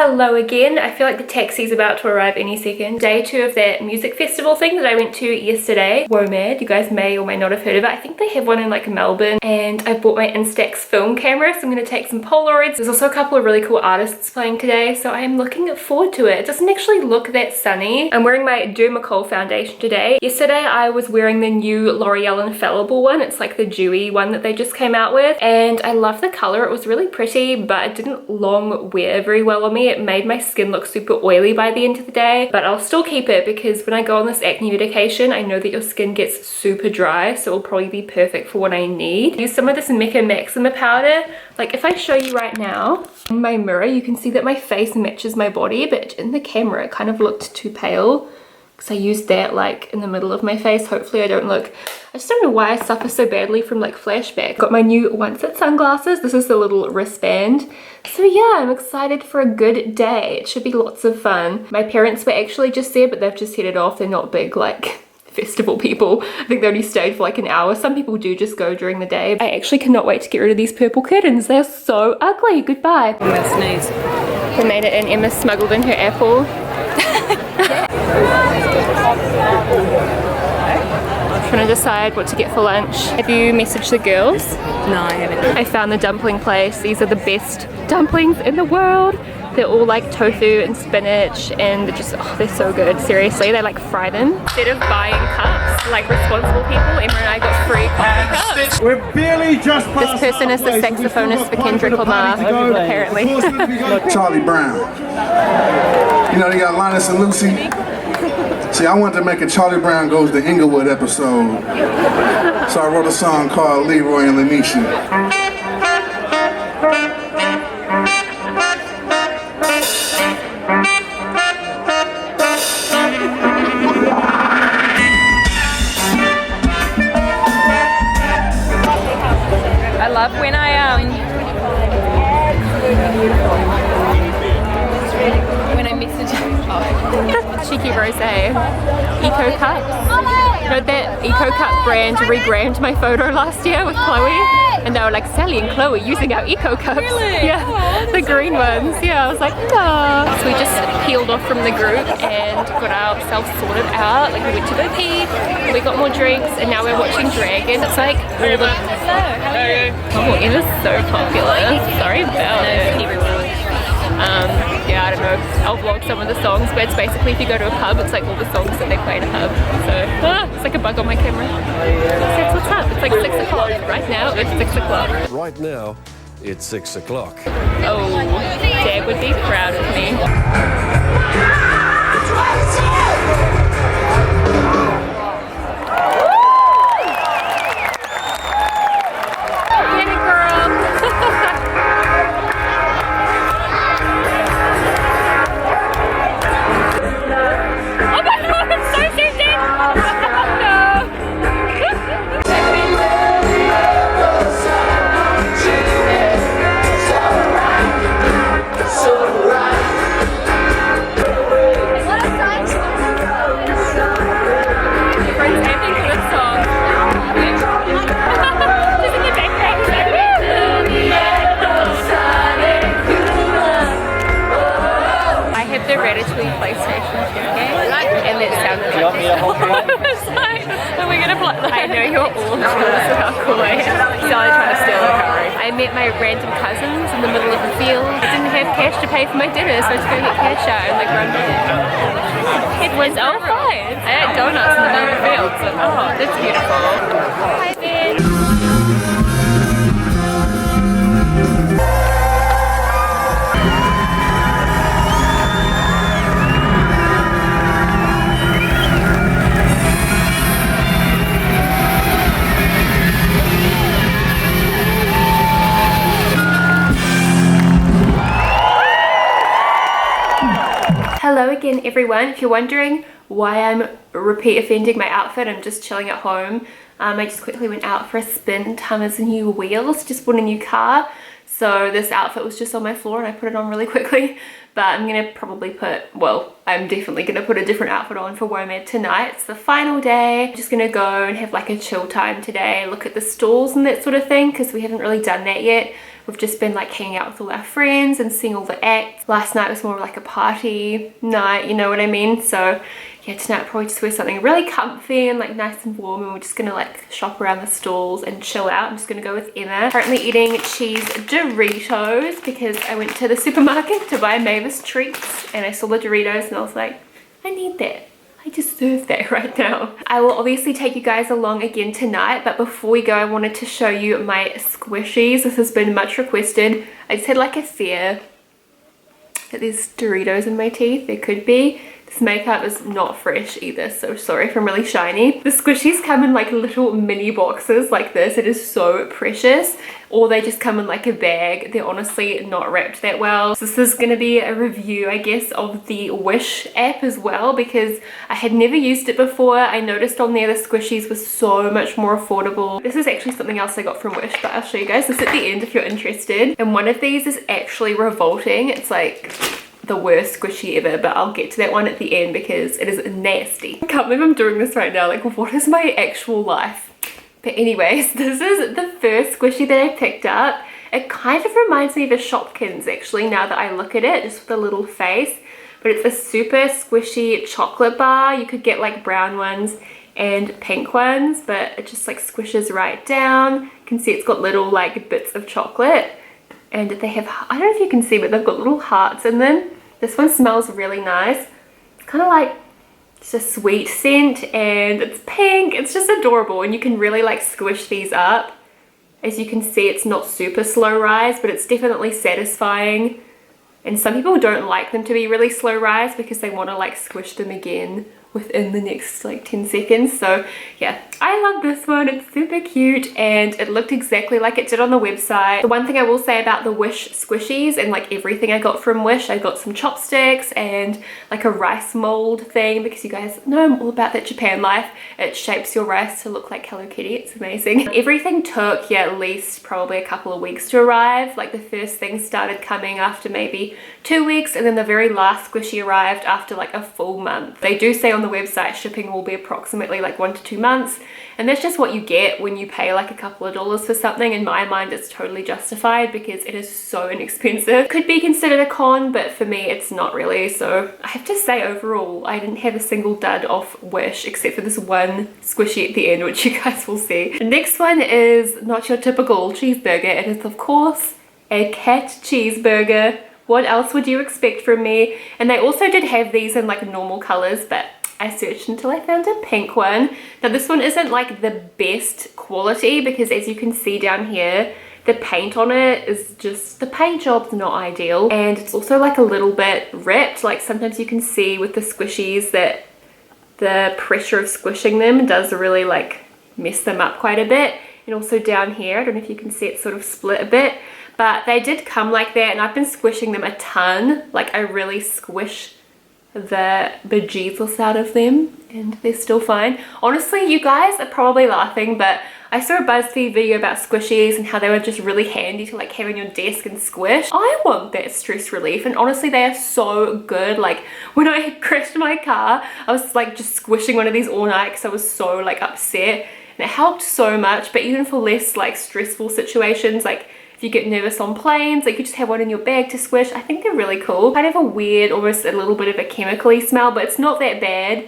Hello again. I feel like the taxi's about to arrive any second. Day 2 of that music festival thing that I went to yesterday. WOMAD, you guys may or may not have heard of it. I think they have one in like Melbourne, and I bought my Instax film camera, so I'm going to take some Polaroids. There's also a couple of really cool artists playing today, so I am looking forward to it. It doesn't actually look that sunny. I'm wearing my Dermacol foundation today. Yesterday I was wearing the new L'Oreal Infallible one. It's like the dewy one that they just came out with, and I love the color. It was really pretty, but it didn't long wear very well on me. It made my skin look super oily by the end of the day, but I'll still keep it because when I go on this acne medication, I know that your skin gets super dry, so it'll probably be perfect for what I need. Use some of this Mecca Maxima powder. Like if I show you right now in my mirror, you can see that my face matches my body, but in the camera it kind of looked too pale because I used that like in the middle of my face. Hopefully I don't look, I just don't know why I suffer so badly from like flashback. Got my new Once It sunglasses. This is the little wristband. So yeah, I'm excited for a good day. It should be lots of fun. My parents were actually just there, but they've just headed off. They're not big like festival people. I think they only stayed for like an hour. Some people do just go during the day. I actually cannot wait to get rid of these purple curtains. They're so ugly. Goodbye. I'm gonna sneeze. We made it and Emma smuggled in her apple. Trying to decide what to get for lunch. Have you messaged the girls? No, I haven't. I found the dumpling place. These are the best dumplings in the world. They're all like tofu and spinach, and they're just, oh, they're so good. Seriously, they like fry them. Instead of buying cups, like responsible people, Emma and I got free coffee cups. We're barely just past. This person is the saxophonist for Kendrick Lamar, apparently. Charlie Brown. You know, they got Linus and Lucy. See, I wanted to make a Charlie Brown Goes to Inglewood episode, so I wrote a song called Leroy and Lanisha. I love when I message Cheeky Rosé Eco Cups. You know that Eco Cup brand rebranded my photo last year with Chloe, and they were like, Sally and Chloe using our Eco Cups. Really? Yeah, oh, the green ones. Yeah, I was like, no. So we just peeled off from the group and got ourselves sorted out. Like we went to go pee, we got more drinks, and now we're watching Dragon. It's like all the... How are you? Oh, Emma's so popular. Sorry about it. Yeah, I don't know. I'll vlog some of the songs, but it's basically if you go to a pub, it's like all the songs that they play in a pub. So it's like a bug on my camera. So that's what's up. It's like 6 o'clock. Right now, it's 6 o'clock. Right now, it's 6 o'clock. Oh, Dad would be proud of me. I know you're all jealous of how cool I am. Sally trying to steal a car. I met my random cousins in the middle of the field. I didn't have cash to pay for my dinner, so I had to go get cash out and like run back. It was all fine. I had donuts in the middle of the field, so oh, that's beautiful. Hi, Ben. Hello again everyone. If you're wondering why I'm repeat offending my outfit, I'm just chilling at home. I just quickly went out for a spin in Tama's new wheels, just bought a new car. So this outfit was just on my floor and I put it on really quickly. But I'm gonna probably I'm definitely gonna put a different outfit on for WOMED tonight. It's the final day. I'm just gonna go and have like a chill time today, look at the stalls and that sort of thing, because we haven't really done that yet. We've just been like hanging out with all our friends and seeing all the acts. Last night was more like a party night, you know what I mean? So yeah, tonight I'll probably just wear something really comfy and like nice and warm, and we're just gonna like shop around the stalls and chill out. I'm just gonna go with Emma. Currently eating cheese Doritos because I went to the supermarket to buy Mavis treats and I saw the Doritos and I was like, I need that. I deserve that right now. I will obviously take you guys along again tonight, but before we go, I wanted to show you my Squishies. This has been much requested. I just had like a fear that there's Doritos in my teeth. There could be. This makeup is not fresh either, so sorry if I'm really shiny. The Squishies come in like little mini boxes like this. It is so precious. Or they just come in like a bag. They're honestly not wrapped that well. So this is going to be a review, I guess, of the Wish app as well, because I had never used it before. I noticed on there the Squishies was so much more affordable. This is actually something else I got from Wish, but I'll show you guys this at the end if you're interested. And one of these is actually revolting. It's like the worst squishy ever, but I'll get to that one at the end because it is nasty. I can't believe I'm doing this right now. Like, what is my actual life? But anyways, this is the first squishy that I picked up. It kind of reminds me of a Shopkins actually, now that I look at it, just with a little face. But it's a super squishy chocolate bar. You could get like brown ones and pink ones, but it just like squishes right down. You can see it's got little like bits of chocolate. And they have, I don't know if you can see, but they've got little hearts in them. This one smells really nice. It's kind of like just a sweet scent and it's pink. It's just adorable, and you can really like squish these up. As you can see, it's not super slow rise, but it's definitely satisfying. And some people don't like them to be really slow rise because they want to like squish them again within the next like 10 seconds. So yeah, I love this one. It's super cute and it looked exactly like it did on the website. The one thing I will say about the Wish Squishies and like everything I got from Wish, I got some chopsticks and like a rice mold thing, because you guys know I'm all about that Japan life. It shapes your rice to look like Hello Kitty. It's amazing. Everything took, yeah, at least probably a couple of weeks to arrive. Like the first thing started coming after maybe 2 weeks, and then the very last squishy arrived after like a full month. They do say on the website shipping will be approximately like 1 to 2 months, and that's just what you get when you pay like a couple of dollars for something. In my mind, it's totally justified because it is so inexpensive. Could be considered a con, but for me it's not really. So I have to say, overall I didn't have a single dud off Wish except for this one squishy at the end, which you guys will see. The next one is not your typical cheeseburger. It is of course a cat cheeseburger. What else would you expect from me? And they also did have these in like normal colors, but I searched until I found a pink one. Now this one isn't like the best quality because, as you can see down here, the paint on it is just, the paint job's not ideal, and it's also like a little bit ripped. Like sometimes you can see with the Squishies that the pressure of squishing them does really like mess them up quite a bit. And also down here, I don't know if you can see it sort of split a bit, but they did come like that, and I've been squishing them a ton. Like I really squish the bejesus out of them and they're still fine. Honestly, you guys are probably laughing, but I saw a BuzzFeed video about Squishies and how they were just really handy to like have on your desk and squish. I want that stress relief, and honestly they are so good. Like when I crashed my car, I was like just squishing one of these all night because I was so like upset, and it helped so much. But even for less like stressful situations, like if you get nervous on planes, like you just have one in your bag to squish. I think they're really cool. Kind of a weird, almost a little bit of a chemically smell, but it's not that bad.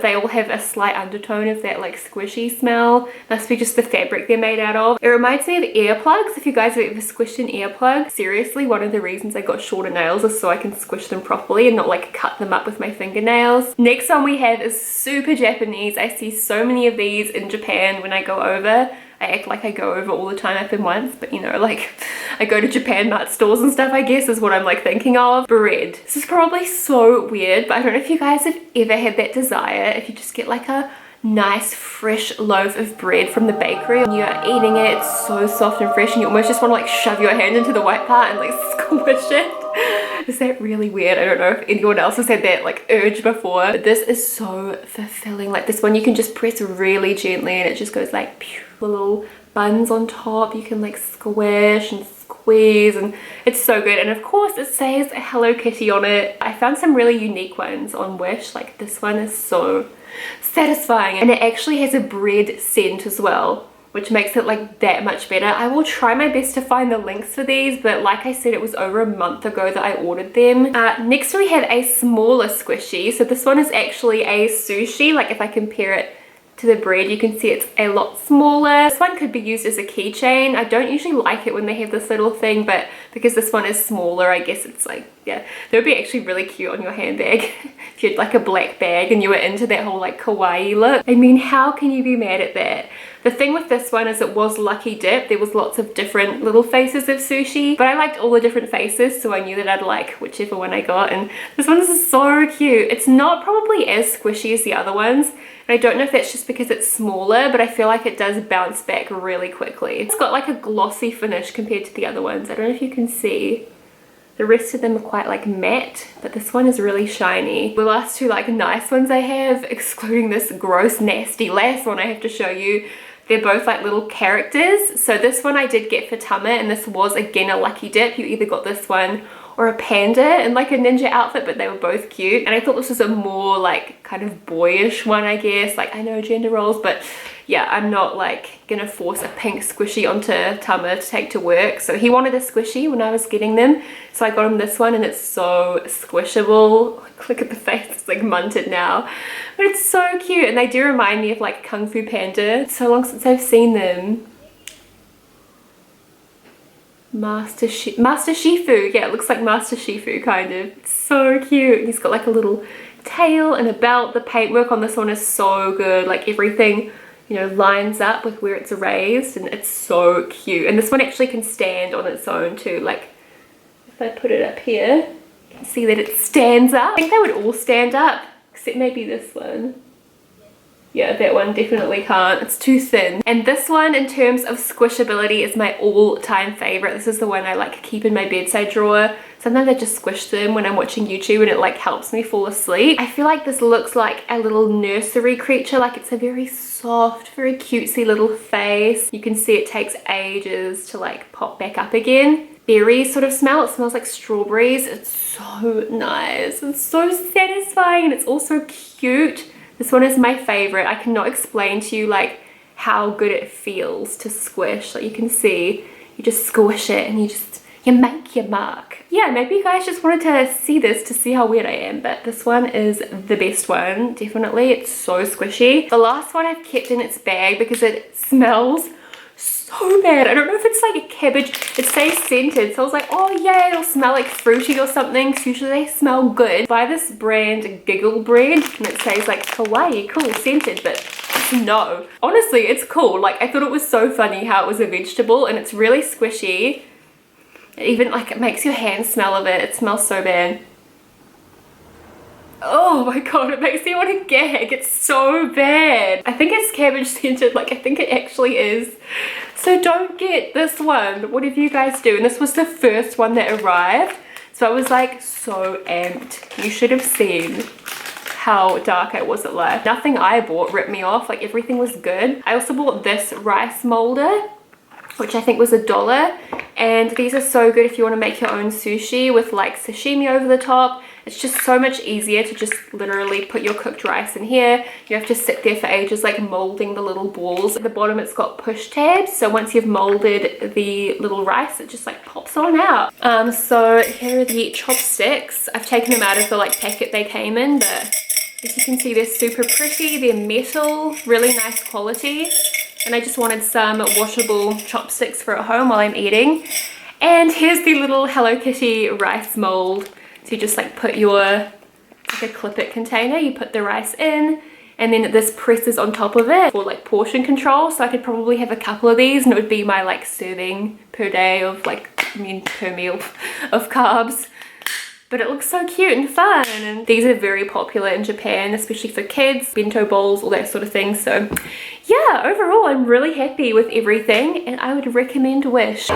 They all have a slight undertone of that like squishy smell. Must be just the fabric they're made out of. It reminds me of earplugs. If you guys have ever squished an earplug, seriously, one of the reasons I got shorter nails is so I can squish them properly and not like cut them up with my fingernails. Next one we have is super Japanese. I see so many of these in Japan when I go over. I act like I go over all the time. I've been once, but you know, like I go to Japan Mart stores and stuff, I guess is what I'm like thinking of. Bread. This is probably so weird, but I don't know if you guys have ever had that desire, if you just get like a nice fresh loaf of bread from the bakery and you're eating it, it's so soft and fresh and you almost just want to like shove your hand into the white part and like squish it. Is that really weird? I don't know if anyone else has had that like urge before, but this is so fulfilling. Like this one you can just press really gently and it just goes like pew. The little buns on top you can like squish and squeeze, and it's so good. And of course it says Hello Kitty on it. I found some really unique ones on Wish, like this one is so satisfying, and it actually has a bread scent as well, which makes it like that much better. I will try my best to find the links for these, but like I said, it was over a month ago that I ordered them. Next we have a smaller squishy. So this one is actually a sushi. Like if I compare it to the bread, you can see it's a lot smaller. This one could be used as a keychain. I don't usually like it when they have this little thing, but because this one is smaller, I guess it's like, yeah, that would be actually really cute on your handbag if you had like a black bag and you were into that whole like kawaii look. I mean, how can you be mad at that? The thing with this one is it was lucky dip. There was lots of different little faces of sushi, but I liked all the different faces, so I knew that I'd like whichever one I got. And this one is so cute. It's not probably as squishy as the other ones, and I don't know if that's just because it's smaller, but I feel like it does bounce back really quickly. It's got like a glossy finish compared to the other ones. I don't know if you can see. The rest of them are quite like matte, but this one is really shiny. The last two like nice ones I have, excluding this gross nasty last one I have to show you, they're both like little characters. So this one I did get for Tama, and this was again a lucky dip. You either got this one or a panda in like a ninja outfit, but they were both cute. And I thought this was a more like kind of boyish one, I guess. Like I know gender roles, but yeah, I'm not like gonna force a pink squishy onto Tama to take to work. So he wanted a squishy when I was getting them, so I got him this one, and it's so squishable. Like, look at the face, it's like munted now, but it's so cute. And they do remind me of like Kung Fu Panda. It's so long since I've seen them. Master Shifu, yeah, it looks like Master Shifu kind of. It's so cute. He's got like a little tail and a belt. The paintwork on this one is so good, like everything, you know, lines up with where it's erased, and it's so cute. And this one actually can stand on its own too. Like if I put it up here, you can see that it stands up. I think they would all stand up except maybe this one. Yeah, that one definitely can't. It's too thin. And this one, in terms of squishability, is my all-time favorite. This is the one I like keep in my bedside drawer. Sometimes I just squish them when I'm watching YouTube, and it like helps me fall asleep. I feel like this looks like a little nursery creature. Like it's a very soft, very cutesy little face. You can see it takes ages to like pop back up again. Berry sort of smell. It smells like strawberries. It's so nice. It's so satisfying, and it's also cute. This one is my favorite. I cannot explain to you like how good it feels to squish. Like you can see, you just squish it and you make your mark. Yeah, maybe you guys just wanted to see this to see how weird I am, but this one is the best one, definitely. It's so squishy. The last one I've kept in its bag because it smells so bad. I don't know if it's like a cabbage. It says scented, so I was like, oh yeah, it'll smell like fruity or something, because usually they smell good. Buy this brand Giggle Bread, and it says like Hawaii, cool, scented, but no. Honestly, it's cool. Like I thought it was so funny how it was a vegetable, and it's really squishy. It even like it makes your hands smell of it. It smells so bad. Oh my god, it makes me want to gag. It's so bad. I think it's cabbage scented. Like I think it actually is. So don't get this one. What did you guys do? And this was the first one that arrived, so I was like so amped. You should have seen how dark I was at life. Nothing I bought ripped me off. Like everything was good. I also bought this rice molder, which I think was $1, and these are so good if you want to make your own sushi with like sashimi over the top. It's just so much easier to just literally put your cooked rice in here. You have to sit there for ages like molding the little balls. At the bottom it's got push tabs, so once you've molded the little rice, it just like pops on out. So here are the chopsticks. I've taken them out of the like packet they came in, but as you can see, they're super pretty. They're metal, really nice quality. And I just wanted some washable chopsticks for at home while I'm eating. And here's the little Hello Kitty rice mold. So you just like put your, like a clip it container, you put the rice in, and then this presses on top of it for like portion control. So I could probably have a couple of these, and it would be my like serving per day of like, I mean per meal of carbs. But it looks so cute and fun, and these are very popular in Japan, especially for kids, bento bowls, all that sort of thing. So yeah, overall I'm really happy with everything, and I would recommend Wish.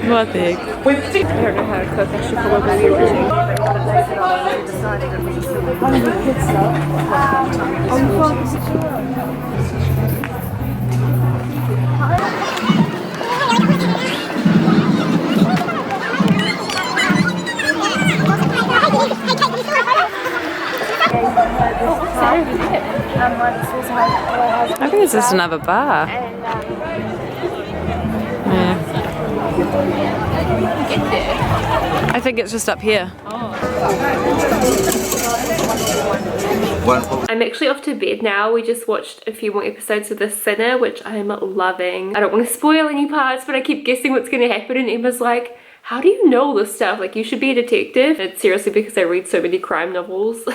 What the heck? I don't know how to cook, I should probably be watching. I think it's just another bar. Yeah. I think it's just up here. I'm actually off to bed now. We just watched a few more episodes of The Sinner, which I'm loving. I don't want to spoil any parts, but I keep guessing what's going to happen, and Emma's like, how do you know this stuff? Like, you should be a detective. It's seriously because I read so many crime novels.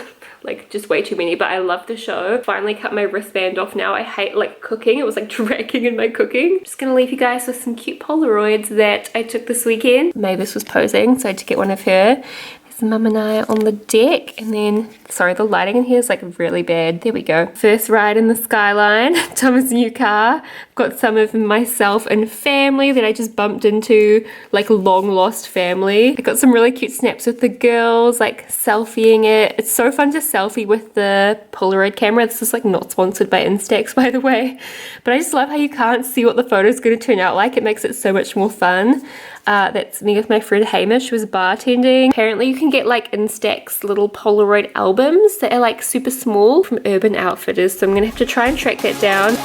Like, just way too many, but I love the show. Finally cut my wristband off now. I hate like cooking. It was like dragging in my cooking. Just gonna leave you guys with some cute Polaroids that I took this weekend. Mavis was posing, so I had to get one of her. There's Mum and I on the deck, and then, sorry, the lighting in here is like really bad. There we go. First ride in the Skyline, Thomas' new car. I've got some of myself and family that I just bumped into, like long lost family. I got some really cute snaps with the girls, like selfieing it. It's so fun to selfie with the Polaroid camera. This is like not sponsored by Instax, by the way. But I just love how you can't see what the photo's gonna turn out like. It makes it so much more fun. That's me with my friend Hamish, who was bartending. Apparently you can get like Instax little Polaroid albums that are like super small from Urban Outfitters, so I'm gonna have to try and track that down.